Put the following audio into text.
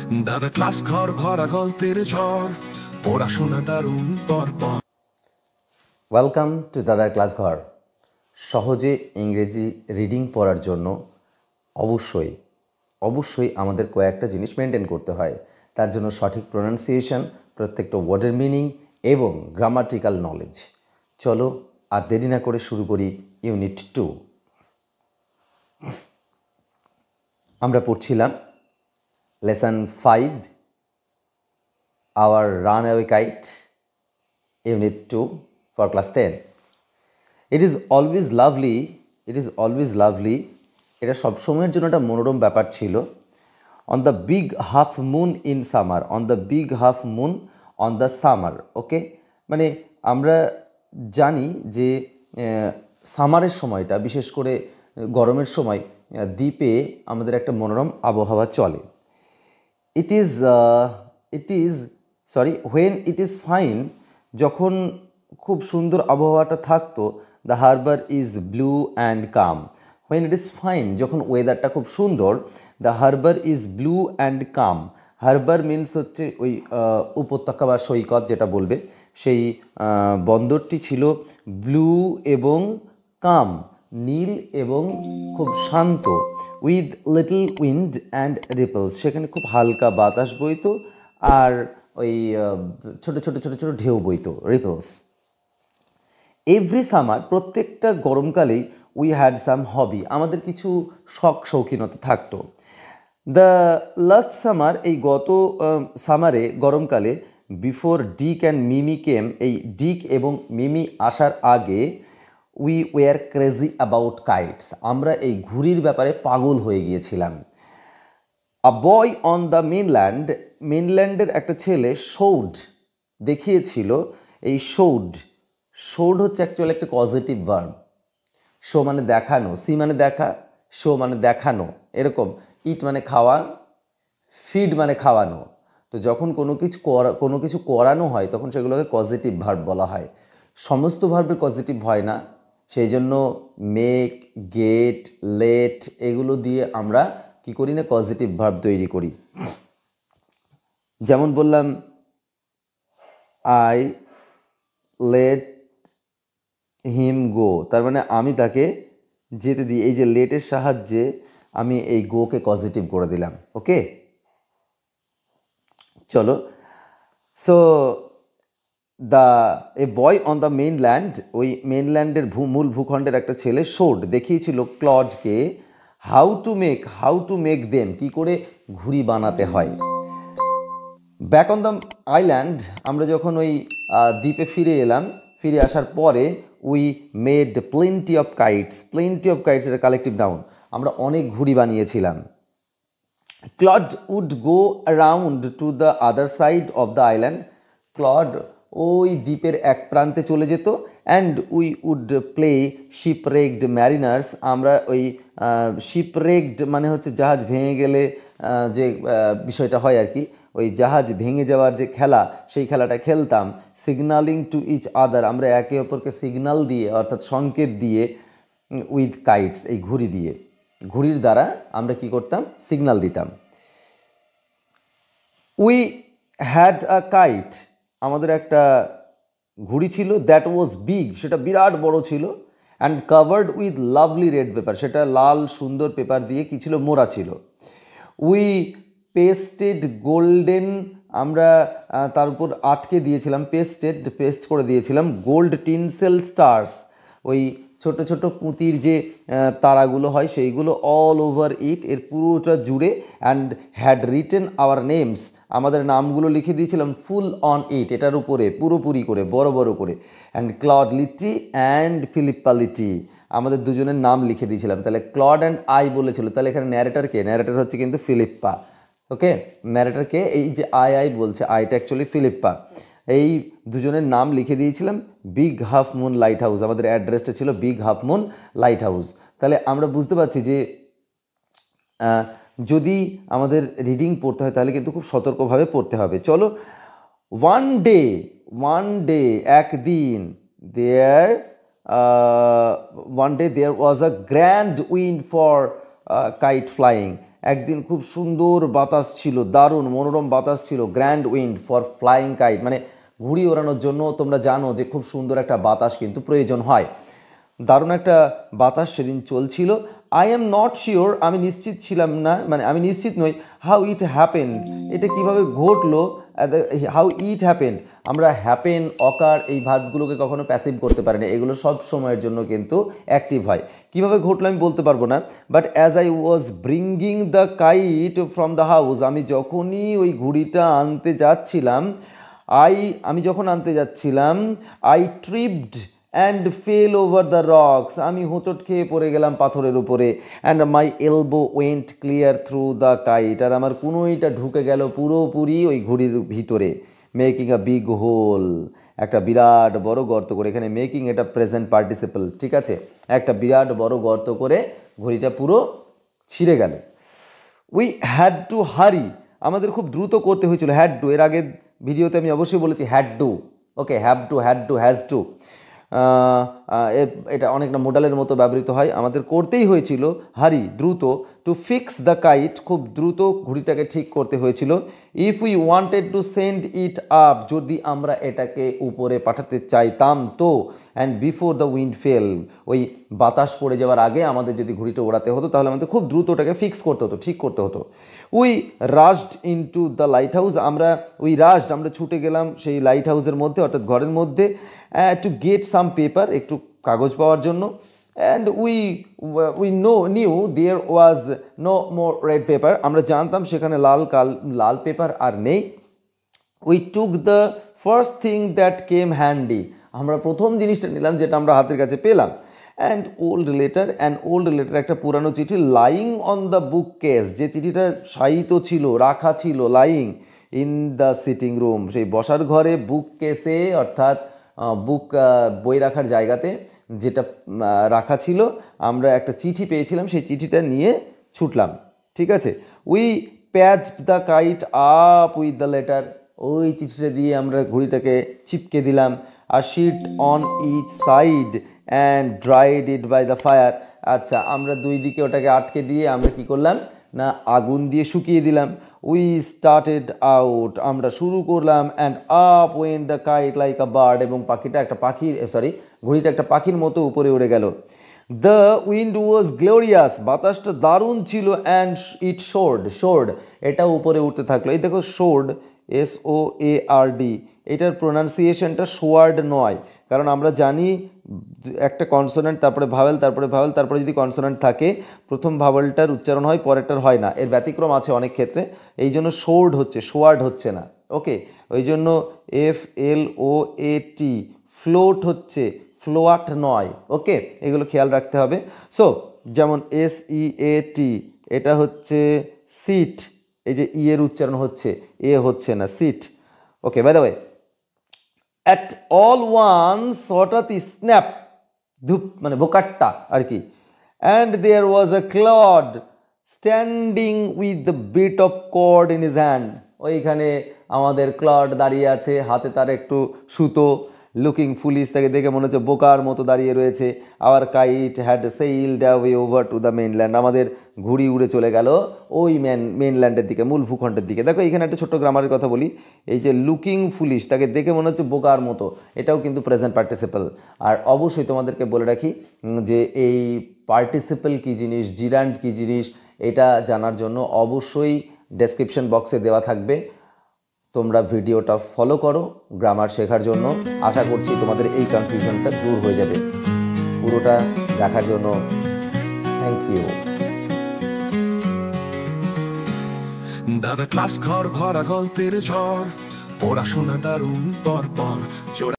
দাদা ক্লাস ঘর ভরা গল্পের ঝড়, পড়াশোনা দারুণ পরপর। ওয়েলকাম টু দাদার ক্লাস ঘর। সহজে ইংরেজি রিডিং পড়ার জন্য অবশ্যই আমাদের কয়েকটা জিনিস মেনটেন করতে হয়। তার জন্য সঠিক প্রোনাউন্সিয়েশন, প্রত্যেকটা ওয়ার্ডের মিনিং এবং গ্রামাটিক্যাল নলেজ। চলো আর দেরি না করে শুরু করি ইউনিট 2। আমরা পড়ছিলাম lesson 5, our runaway kite, unit 2 for class 10. It is always lovely, এটা সবসময়ের জন্য একটা মনোরম ব্যাপার ছিল। On the big half moon in summer, on the summer. Okay, মানে আমরা জানি যে সামারের সময়টা, বিশেষ করে গরমের সময় দ্বীপে আমাদের একটা মনোরম আবহাওয়া চলে। when it is fine, যখন খুব সুন্দর আবহাওয়াটা থাকতো, the harbour is blue and calm. when it is fine, যখন ওয়েদারটা খুব সুন্দর, the harbour is blue and calm. Harbour means হচ্ছে ওই উপত্যকা বা সৈকত যেটা বলবে, সেই বন্দরটি ছিল ব্লু এবং কাম, নীল এবং খুব শান্ত। With little wind and ripples, সেখানে খুব হালকা বাতাস বইতো আর ওই ছোট ছোট ছোট ছোট ঢেউ বইতো, রিপলস। এভরি সামার, প্রত্যেকটা গরমকালেই উই হ্যাড সাম হবি, আমাদের কিছু শখ শৌখিনতা থাকতো। দ্য লাস্ট সামার, এই গত সামারে, গরমকালে, বিফোর ডিক অ্যান্ড মিমি কেম, এই ডিক এবং মিমি আসার আগে, we were crazy about kites, আমরা এই ঘুড়ির ব্যাপারে পাগল হয়ে গিয়েছিলাম। আ বয় অন দ্য মেনল্যান্ডের একটা ছেলে শোড দেখিয়েছিল। এই শোড হচ্ছে অ্যাকচুয়ালি একটা পজিটিভ ভার্ব। শো মানে দেখানো, সি মানে দেখা, শো মানে দেখানো, এরকম। ইট মানে খাওয়া, ফিড মানে খাওয়ানো। তো যখন কোনো কিছু করানো হয় তখন সেগুলোকে পজিটিভ ভার্ব বলা হয়। সমস্ত ভার্বের পজিটিভ হয় না, সেই জন্য মেক, গেট, লেট এগুলো দিয়ে আমরা কি করি না, পজিটিভ ভার্ব তৈরি করি। যেমন বললাম, আই লেট হিম গো, তার মানে আমি তাকে যেতে দিই। এই যে লেটের সাহায্যে আমি এই গোকে পজিটিভ করে দিলাম। ওকে, চলো। So A boy on the mainland, ওই মেইনল্যান্ডের মূল ভূখণ্ডের একটা ছেলে শোড দেখিয়েছিল ক্লডকে হাউ টু মেক দেম, কি করে ঘুড়ি বানাতে হয়। ব্যাক অন দ্য আইল্যান্ড, আমরা যখন ওই দ্বীপে ফিরে আসার পরে, we made plenty of kites এটা কালেকটিভ নাউন, আমরা অনেক ঘুড়ি বানিয়েছিলাম। Claude would go around to the other side of the island, Claude ওই দ্বীপের এক প্রান্তে চলে যেত। And we would play shipwrecked mariners, আমরা ওই শিপরেকড মানে হচ্ছে জাহাজ ভেঙে গেলে যে বিষয়টা হয় আর কি, ওই জাহাজ ভেঙে যাওয়ার যে খেলা, সেই খেলাটা খেলতাম। সিগনালিং টু ইচ আদার, আমরা একে অপরকে সিগনাল দিয়ে, অর্থাৎ সংকেত দিয়ে, উইথ কাইটস এই ঘুড়ির দ্বারা আমরা কি করতাম, সিগনাল দিতাম। উই হ্যাড আ কাইট, আমাদের একটা ঘুড়ি ছিল, দ্যাট ওয়াজ বিগ, সেটা বিরাট বড় ছিল। And covered with lovely red paper, সেটা লাল সুন্দর পেপার দিয়ে কি ছিল, মোড়া ছিল। উই পেস্টেড গোল্ডেন, আমরা তার উপর আটকে দিয়েছিলাম, পেস্ট করে দিয়েছিলাম গোল্ড টিনসেল স্টার্স, ওই ছোট ছোট পুঁতির যে তারাগুলো হয় সেইগুলো, অল ওভার ইট, এর পুরোটা জুড়ে। And had written our names, আমাদের নামগুলো লিখে দিয়েছিলাম ফুল অন ইট, এটার উপরে পুরোপুরি করে, বড় বড় করে। And Claude litti and Philippa litti, আমাদের দুজনের নাম লিখে দিয়েছিলাম। তাহলে ক্লড অ্যান্ড আই বলেছিল, তাহলে এখানে ন্যারেটর হচ্ছে কিন্তু ফিলিপ্পা। ওকে, ন্যারেটরকে এই যে আই বলছে, আইটা অ্যাকচুয়ালি ফিলিপ্পা। এই দুজনের নাম লিখে দিয়েছিলাম big half moon light house, আমাদের অ্যাড্রেসটা ছিল big half moon light house. তাহলে আমরা বুঝতে পারছি যে যদি আমাদের রিডিং পড়তে হয় তাহলে কিন্তু খুব সতর্কভাবে পড়তে হবে। চলো, ওয়ান ডে একদিন, there was a grand wind for kite flying, একদিন খুব সুন্দর বাতাস ছিল, দারুণ মনোরম বাতাস ছিল, grand wind for flying kite, মানে ঘুড়ি ওড়ানোর জন্য তোমরা জানো যে খুব সুন্দর একটা বাতাস কিন্তু প্রয়োজন হয়। দারুণ একটা বাতাস সেদিন চলছিল। আই এম নট শিওর, আমি নিশ্চিত ছিলাম না, মানে আমি নিশ্চিত নই, হাউ ইট হ্যাপেন্ড, এটা কিভাবে ঘটলো, হাউ ইট হ্যাপেন্ড। আমরা হ্যাপেন, অকার এই ভার্বগুলোকে কখনো প্যাসিভ করতে পারি না, এগুলো সব সময়ের জন্য কিন্তু অ্যাক্টিভ হয়। কিভাবে ঘটলো আমি বলতে পারবো না, but as I was bringing the kite from the house, আমি যখনই ওই ঘুড়িটা আনতে যাচ্ছিলাম, আমি যখন আনতে যাচ্ছিলাম, I tripped and fell over the rocks, আমি হোঁচট খেয়ে পড়ে গেলাম পাথরের উপরে, and my elbow went clear through the kite, আর আমার কুনোইটা ঢুকে গেল পুরোপুরি ওই ঘুড়ির ভিতরে, মেকিং আ বিগ হোল, একটা বিরাট বড় গর্ত করে, এখানে মেকিং এটা প্রেজেন্ট পার্টিসিপল, ঠিক আছে, একটা বিরাট বড় গর্ত করে ঘুড়িটা পুরো ছিঁড়ে গেল। উই হ্যাড টু হারি, আমাদের খুব দ্রুত করতে হয়েছিল, হ্যাড টু, এর আগের ভিডিওতে আমি অবশ্যই বলেছি had to, okay, have to, had to, has to, এটা অনেকটা মোডালের মতো ব্যবহৃত হয়, আমাদের করতেই হয়েছিল হারি, দ্রুত, টু ফিক্স দ্য কাইট, খুব দ্রুত ঘুড়িটাকে ঠিক করতে হয়েছিল, if we wanted to send it up, যদি আমরা এটাকে উপরে পাঠাতে চাইতাম তো, and before the wind fail, ওই বাতাস পড়ে যাওয়ার আগে আমাদের যদি ঘুড়িটা ওড়াতে হতো তাহলে আমাদের খুব দ্রুত ওটাকে ফিক্স করতে হতো, ঠিক করতে হতো। We রাশড into the light house, আমরা ছুটে গেলাম সেই লাইট হাউসের মধ্যে, অর্থাৎ ঘরের মধ্যে, টু গেট সাম পেপার, একটু কাগজ পাওয়ার জন্য, and we knew there was no more red paper, আমরা জানতাম সেখানে লাল পেপার আর নেই। We took the first thing that came handy, আমরা প্রথম জিনিসটা নিলাম যেটা আমরা হাতের কাছে পেলাম, অ্যান্ড ওল্ড লেটার, একটা পুরানো চিঠি, lying on the bookcase, যে চিঠিটা শায়িত ছিল, রাখা ছিল, lying in the sitting room, সেই বসার ঘরে, বুক কেসে অর্থাৎ বই রাখার জায়গাতে যেটা রাখা ছিল, আমরা একটা চিঠি পেয়েছিলাম, সেই চিঠিটা নিয়ে ছুটলাম, ঠিক আছে। We patched the kite up with the letter, ওই চিঠিটা দিয়ে আমরা ঘুড়িটাকে চিপকে দিলাম, আর sheet on each side and dried it by the fire, আচ্ছা আমরা দুই দিকে ওটাকে আটকে দিয়ে আমরা কি করলাম না, আগুন দিয়ে শুকিয়ে দিলাম। উই স্টার্টেড আউট, আমরা শুরু করলাম, and up went the kite like a bird, এবং ঘুড়িটা একটা পাখির মতো উপরে উড়ে গেল। দ্য উইন্ড ওয়াজ গ্লোরিয়াস, বাতাসটা দারুণ ছিল, অ্যান্ড ইট শোর্ড, এটা উপরে উঠতে থাকলো, এই দেখো শোর্ড, SOARD, এটার প্রোনাউন্সিয়েশনটা শোয়ার্ড নয়, কারণ আমরা জানি একটা কনসোনেন্ট তারপরে ভাওয়েল, তারপরে যদি কনসোনেন্ট থাকে প্রথম ভাওয়েলটার উচ্চারণ হয়, পরেরটার হয় না, এর ব্যতিক্রম আছে অনেক ক্ষেত্রে, এই জন্য শোয়ার্ড হচ্ছে না, ওকে, ওই জন্য FLOAT, ফ্লোট হচ্ছে, ফ্লোয়াট নয়, ওকে, এগুলো খেয়াল রাখতে হবে। সো যেমন SEAT, এটা হচ্ছে সিট, এই যে এর উচ্চারণ হচ্ছে, হচ্ছে না, sit, okay. By the way, at all once, হঠাৎই, স্ন্যাপ, ধূপ মানে বোকাট্টা আর কি, and there was a Claude standing with the bit of cord in his hand, ওইখানে আমাদের ক্লড দাঁড়িয়ে আছে, হাতে তার একটু সুতো, লুকিং ফুলিশ, তাকে দেখে মনে হচ্ছে বোকার মতো দাঁড়িয়ে রয়েছে। Our kite had sailed away over to the mainland, আমাদের ঘুড়ি উড়ে চলে গেল ওই মেইনল্যান্ডের দিকে, মূল ভূখণ্ডের দিকে। দেখো এখানে একটা ছোট্ট গ্রামারের কথা বলি, এই যে লুকিং ফুলিশ, তাকে দেখে মনে হচ্ছে বোকার মতো, এটাও কিন্তু প্রেজেন্ট পার্টিসিপল। আর অবশ্যই তোমাদেরকে বলে রাখি যে এই পার্টিসিপল কী জিনিস, জিরান্ড কী জিনিস, এটা জানার জন্য অবশ্যই ডেসক্রিপশন বক্সে দেওয়া থাকবে, তোমরা ভিডিওটা ফলো করো গ্রামার শেখার জন্য। আশা করছি তোমাদের এই কনফিউশনটা দূর হয়ে যাবে। পুরোটা দেখার জন্য থ্যাংক ইউ। দাদা ক্লাস ঘর ভরা গল্পের ঝড়, পড়াশোনা দারুণ পরপর।